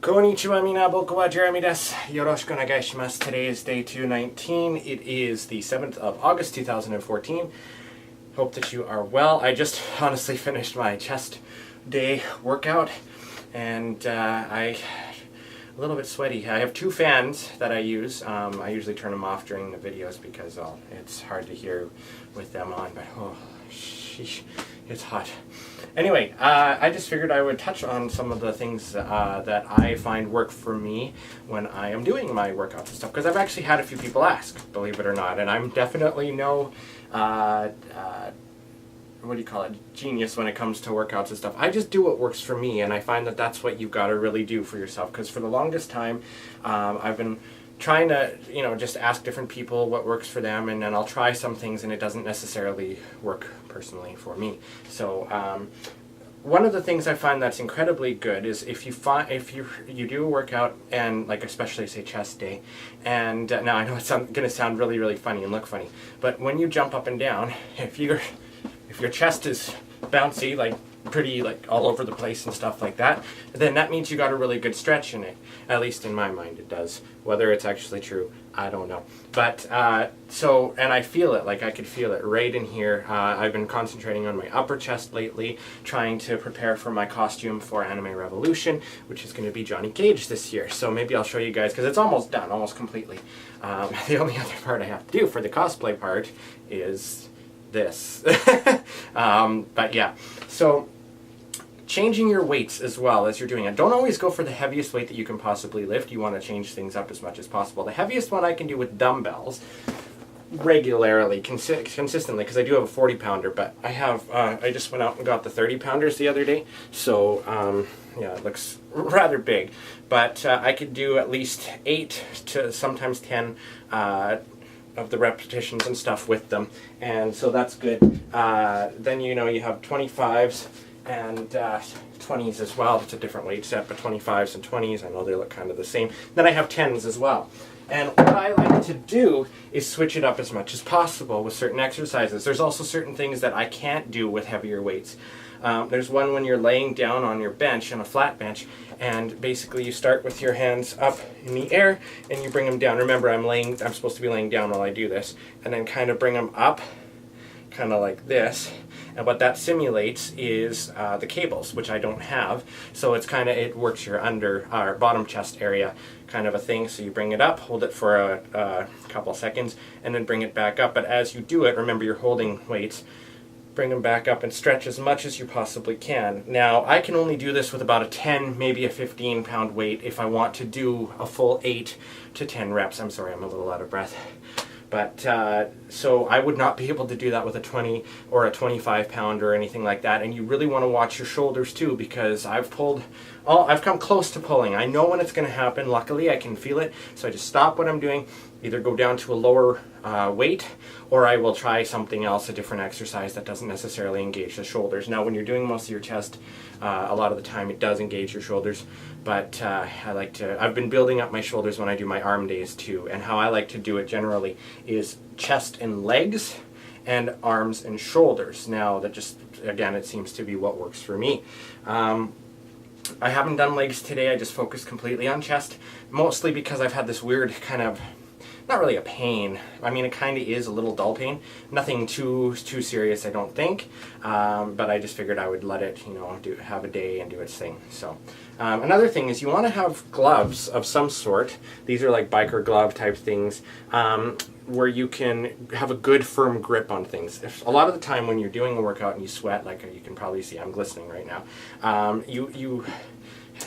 Konnichiwa mina, boku wa Jeremy desu. Yoroshiku onegai shimasu. Today is day 219. It is the 7th of August 2014. Hope that you are well. I just honestly finished my chest day workout and a little bit sweaty. I have two fans that I use. I usually turn them off during the videos because it's hard to hear with them on, but oh, sheesh, it's hot. Anyway, I just figured I would touch on some of the things that I find work for me when I am doing my workouts and stuff, because I've actually had a few people ask, believe it or not, and I'm definitely no what do you call it, genius when it comes to workouts and stuff. I just do what works for me, and I find that that's what you've got to really do for yourself, because for the longest time I've been trying to, just ask different people what works for them, and then I'll try some things and it doesn't necessarily work personally for me. So one of the things I find that's incredibly good is if you do a workout, and like especially say chest day, and now I know it's going to sound really, really funny and look funny, but when you jump up and down, if your chest is bouncy, like pretty like all over the place and stuff like that, then that means you got a really good stretch in it. At least in my mind it does. Whether it's actually true, I don't know. But and I feel it, like I could feel it right in here. I've been concentrating on my upper chest lately, trying to prepare for my costume for Anime Revolution, which is going to be Johnny Cage this year. So maybe I'll show you guys, because it's almost done, almost completely. The only other part I have to do for the cosplay part is this. But yeah, so changing your weights as well as you're doing it. Don't always go for the heaviest weight that you can possibly lift. You want to change things up as much as possible. The heaviest one I can do with dumbbells regularly, consistently, because I do have a 40-pounder, but I just went out and got the 30-pounders the other day, so yeah, it looks rather big, but I could do at least 8 to sometimes 10 of the repetitions and stuff with them, and so that's good. Then you have 25s and 20s as well. It's a different weight set, but 25s and 20s, I know they look kind of the same. Then I have 10s as well. And what I like to do is switch it up as much as possible with certain exercises. There's also certain things that I can't do with heavier weights. There's one when you're laying down on your bench, on a flat bench, and basically you start with your hands up in the air and you bring them down. Remember, I'm supposed to be laying down while I do this, and then kind of bring them up, kind of like this. And what that simulates is the cables, which I don't have. So it works your bottom chest area kind of a thing. So you bring it up, hold it for a couple seconds, and then bring it back up. But as you do it, remember you're holding weights, bring them back up and stretch as much as you possibly can. Now, I can only do this with about a 10, maybe a 15-pound weight if I want to do a full 8 to 10 reps. I'm sorry, I'm a little out of breath. But so I would not be able to do that with a 20 or a 25-pound or anything like that. And you really want to watch your shoulders too, because I've come close to pulling. I know when it's going to happen. Luckily, I can feel it. So I just stop what I'm doing, either go down to a lower weight, or I will try something else, a different exercise that doesn't necessarily engage the shoulders. Now, when you're doing most of your chest, a lot of the time it does engage your shoulders, but I've been building up my shoulders when I do my arm days too, and how I like to do it generally is chest and legs, and arms and shoulders. Now, that just, again, it seems to be what works for me. I haven't done legs today, I just focused completely on chest, mostly because I've had this weird kind of, not really a pain, I mean it kind of is a little dull pain, nothing too serious I don't think, but I just figured I would let it, have a day and do its thing. So another thing is you want to have gloves of some sort. These are like biker glove type things, where you can have a good firm grip on things. A lot of the time when you're doing a workout and you sweat, like you can probably see, I'm glistening right now,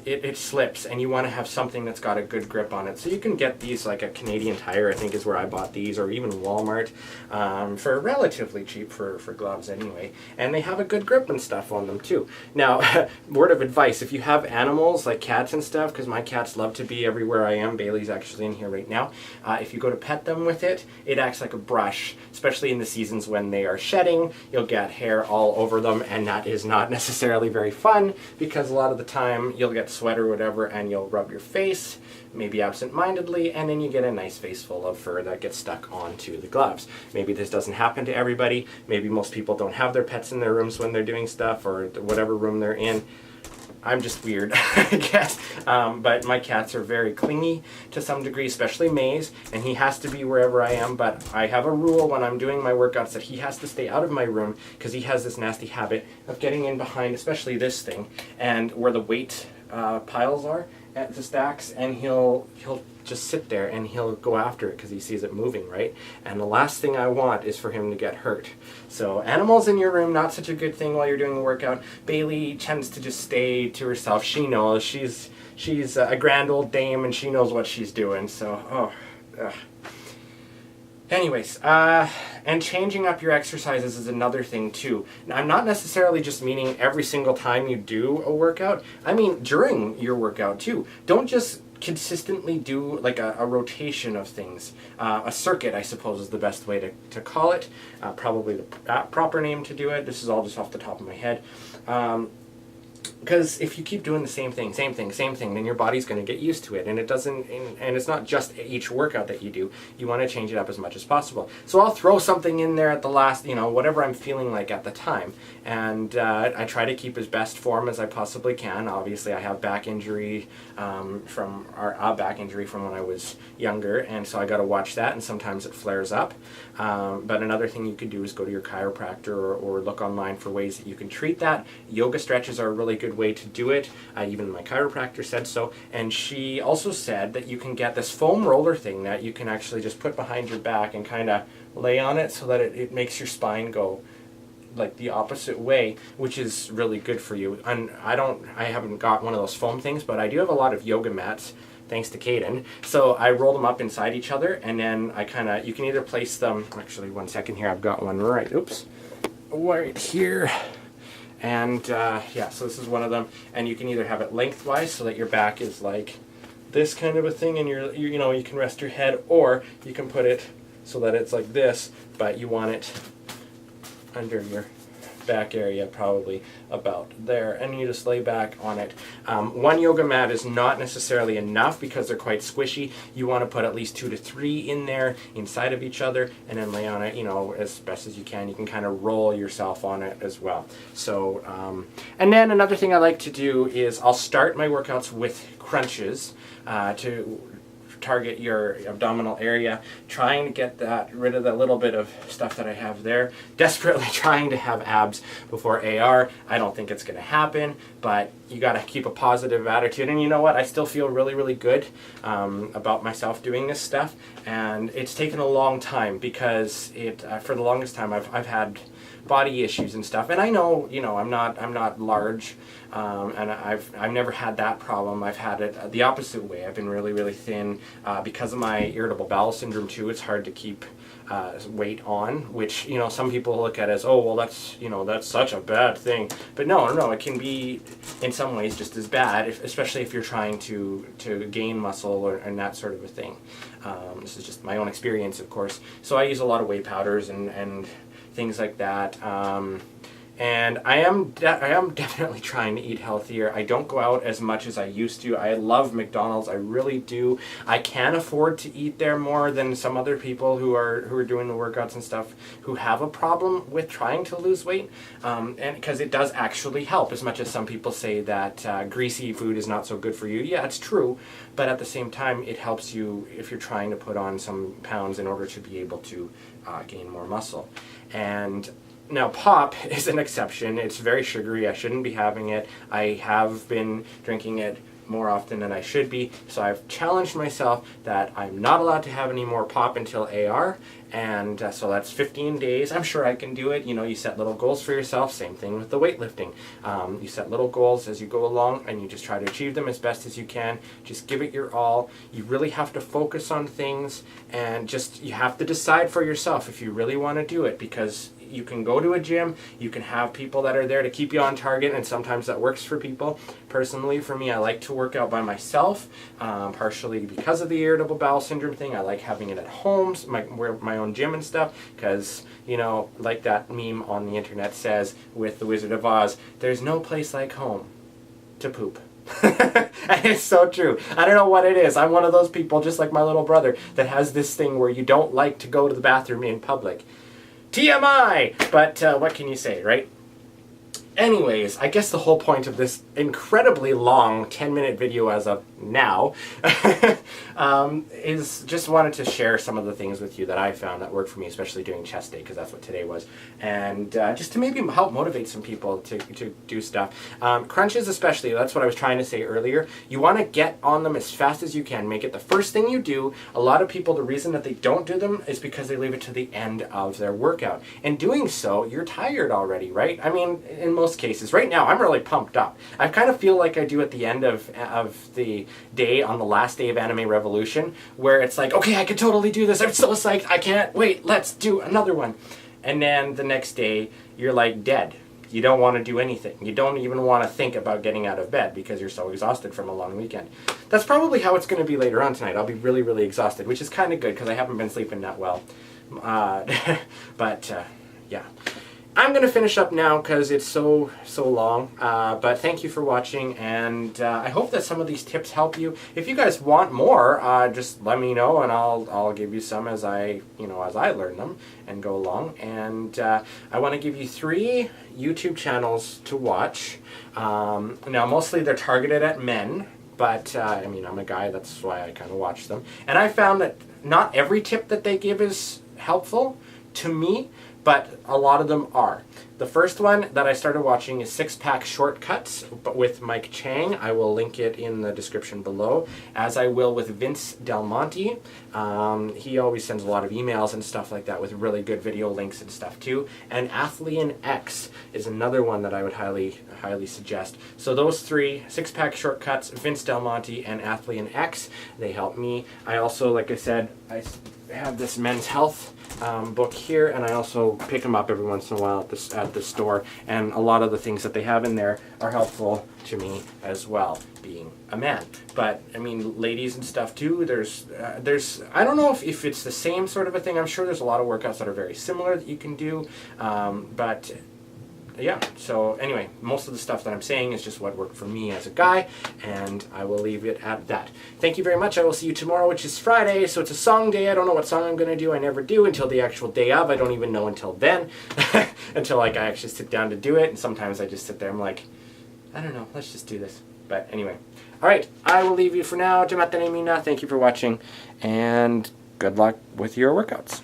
it slips, and you want to have something that's got a good grip on it. So you can get these, like a Canadian Tire, I think is where I bought these, or even Walmart, for relatively cheap for gloves anyway. And they have a good grip and stuff on them too. Now, word of advice, if you have animals like cats and stuff, because my cats love to be everywhere I am, Bailey's actually in here right now, if you go to pet them with it, it acts like a brush, especially in the seasons when they are shedding. You'll get hair all over them, and that is not necessarily very fun, because a lot of the time you'll get sweat or whatever, and you'll rub your face, maybe absent-mindedly, and then you get a nice face full of fur that gets stuck onto the gloves. Maybe this doesn't happen to everybody. Maybe most people don't have their pets in their rooms when they're doing stuff, or whatever room they're in. I'm just weird, I guess. But my cats are very clingy to some degree, especially Maze, and he has to be wherever I am. But I have a rule when I'm doing my workouts that he has to stay out of my room because he has this nasty habit of getting in behind, especially this thing, and where the weight piles are at the stacks, and he'll just sit there and he'll go after it because he sees it moving, right? And the last thing I want is for him to get hurt. So animals in your room, not such a good thing while you're doing a workout. Bailey tends to just stay to herself. She knows. She's a grand old dame and she knows what she's doing. So, anyways, and changing up your exercises is another thing too. Now, I'm not necessarily just meaning every single time you do a workout. I mean during your workout too. Don't just consistently do like a rotation of things. A circuit, I suppose, is the best way to call it. Probably the proper name to do it. This is all just off the top of my head. Because if you keep doing the same thing, then your body's going to get used to it, and it doesn't. And it's not just each workout that you do. You want to change it up as much as possible. So I'll throw something in there at the last, whatever I'm feeling like at the time, and I try to keep as best form as I possibly can. Obviously, I have back injury from when I was younger, and so I got to watch that. And sometimes it flares up. But another thing you could do is go to your chiropractor or look online for ways that you can treat that. Yoga stretches are a really good way to do it. Even my chiropractor said so, and she also said that you can get this foam roller thing that you can actually just put behind your back and kind of lay on it so that it makes your spine go like the opposite way, which is really good for you. And I haven't got one of those foam things, but I do have a lot of yoga mats, thanks to Caden. So I roll them up inside each other, and then you can either place them, actually 1 second here, I've got one right here. And yeah, so this is one of them, and you can either have it lengthwise so that your back is like this kind of a thing, and you can rest your head, or you can put it so that it's like this, but you want it under your back area, probably about there, and you just lay back on it. One yoga mat is not necessarily enough because they're quite squishy. You want to put at least 2 to 3 in there inside of each other, and then lay on it, as best as you can. You can kind of roll yourself on it as well. So, and then another thing I like to do is I'll start my workouts with crunches to target your abdominal area, trying to get rid of that little bit of stuff that I have there. Desperately trying to have abs before AR. I don't think it's going to happen, but you got to keep a positive attitude. And you know what? I still feel really, really good about myself doing this stuff. And it's taken a long time because for the longest time I've had body issues and stuff, and I know I'm not large, and I've never had that problem. I've had it the opposite way. I've been really, really thin because of my irritable bowel syndrome too. It's hard to keep weight on, which some people look at as, oh well, that's such a bad thing, but no, it can be in some ways just as bad, especially if you're trying to gain muscle and that sort of a thing. This is just my own experience, of course. So I use a lot of whey powders and things like that. And I am definitely trying to eat healthier. I don't go out as much as I used to. I love McDonald's, I really do. I can afford to eat there more than some other people who are doing the workouts and stuff who have a problem with trying to lose weight. And because it does actually help, as much as some people say that greasy food is not so good for you. Yeah, it's true, but at the same time, it helps you if you're trying to put on some pounds in order to be able to gain more muscle. And now pop is an exception. It's very sugary. I shouldn't be having it. I have been drinking it more often than I should be, so I've challenged myself that I'm not allowed to have any more pop until AR, and so that's 15 days. I'm sure I can do it. You set little goals for yourself. Same thing with the weightlifting. You set little goals as you go along, and you just try to achieve them as best as you can. Just give it your all. You really have to focus on things, and you have to decide for yourself if you really want to do it, because you can go to a gym, you can have people that are there to keep you on target, and sometimes that works for people. Personally, for me, I like to work out by myself, partially because of the irritable bowel syndrome thing. I like having it at home, my own gym and stuff, because, like that meme on the internet says with the Wizard of Oz, there's no place like home to poop. And it's so true. I don't know what it is. I'm one of those people, just like my little brother, that has this thing where you don't like to go to the bathroom in public. TMI! But what can you say, right? anyways, I guess the whole point of this incredibly long 10-minute video as of now is just wanted to share some of the things with you that I found that worked for me, especially during chest day, because that's what today was, and just to maybe help motivate some people to do stuff. Crunches especially, that's what I was trying to say earlier. You want to get on them as fast as you can. Make it the first thing you do. A lot of people, the reason that they don't do them is because they leave it to the end of their workout. And doing so, you're tired already, right? I mean, in most cases. Right now, I'm really pumped up. I kind of feel like I do at the end of the day on the last day of Anime Revolution, where it's like, okay, I can totally do this. I'm so psyched. I can't wait. Let's do another one. And then the next day, you're like dead. You don't want to do anything. You don't even want to think about getting out of bed because you're so exhausted from a long weekend. That's probably how it's going to be later on tonight. I'll be really, really exhausted, which is kind of good because I haven't been sleeping that well. Yeah. I'm going to finish up now because it's so long, but thank you for watching, and I hope that some of these tips help you. If you guys want more, just let me know, and I'll give you some as I learn them and go along. And I want to give you 3 YouTube channels to watch. Now, mostly they're targeted at men, but I mean, I'm a guy, that's why I kind of watch them. And I found that not every tip that they give is helpful to me, but a lot of them are. The first one that I started watching is 6-Pack Shortcuts, but with Mike Chang. I will link it in the description below, as I will with Vince DelMonte. He always sends a lot of emails and stuff like that with really good video links and stuff too. And Athlean X is another one that I would highly suggest. So those 3, 6-Pack Shortcuts, Vince DelMonte, and Athlean X, they help me. I also, like I said, I have this Men's Health book here, and I also pick them up every once in a while at the store, and a lot of the things that they have in there are helpful to me as well, being a man. But I mean, ladies and stuff too, there's I don't know if it's the same sort of a thing. I'm sure there's a lot of workouts that are very similar that you can do, but yeah, so anyway, most of the stuff that I'm saying is just what worked for me as a guy, and I will leave it at that. Thank you very much. I will see you tomorrow, which is Friday, so it's a song day. I don't know what song I'm going to do. I never do until the actual day of. I don't even know until then, until like I actually sit down to do it, and sometimes I just sit there, I'm like, I don't know, let's just do this. But anyway, alright, I will leave you for now. Thank you for watching, and good luck with your workouts.